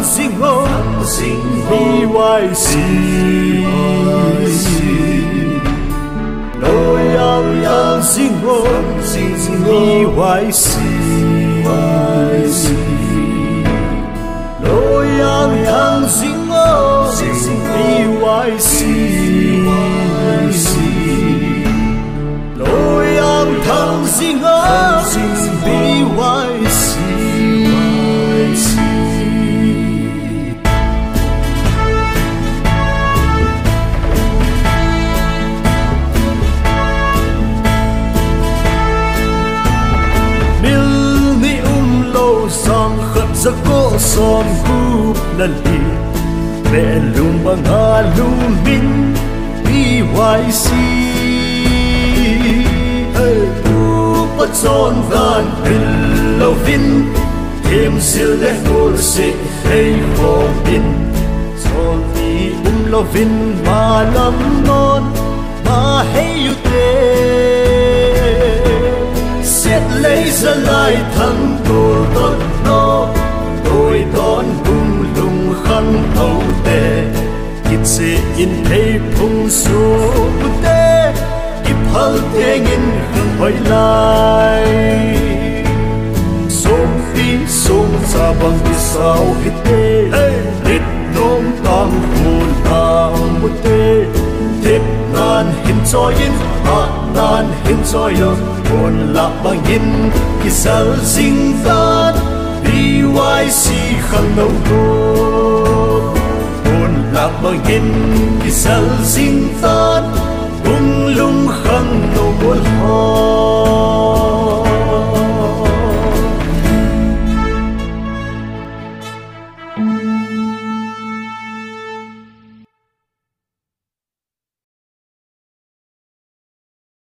singo BYC Loyang singo BYC Loyang singo BYC Loyang singo BYC sang khát giấc có son cúp lần đi mẹ lùm bằng ngà lùm min BYC cúp bắt son van pin lâu vin thêm siêu lẽ ngôn sĩ hay vô pin son đi lâu vin mà lắm non mà hay yêu tê xét lấy ra lại thằng cô tốt nó đôi đón bung lung khăn thâu tê kịp sẽ in thấy phung số tê kịp hal tê nghìn khăn quay lại sống đi sống ra bằng đi sao hết tê lít nôm tăng hồn tăng một tê tiếp nan hình cho yên nan hình cho yên hồn lạc bằng yên khi sao sinh tan BYC khăn nâu cô hồn lạc bằng yên khi sao sinh tan bung lung khăn nâu buồn hoa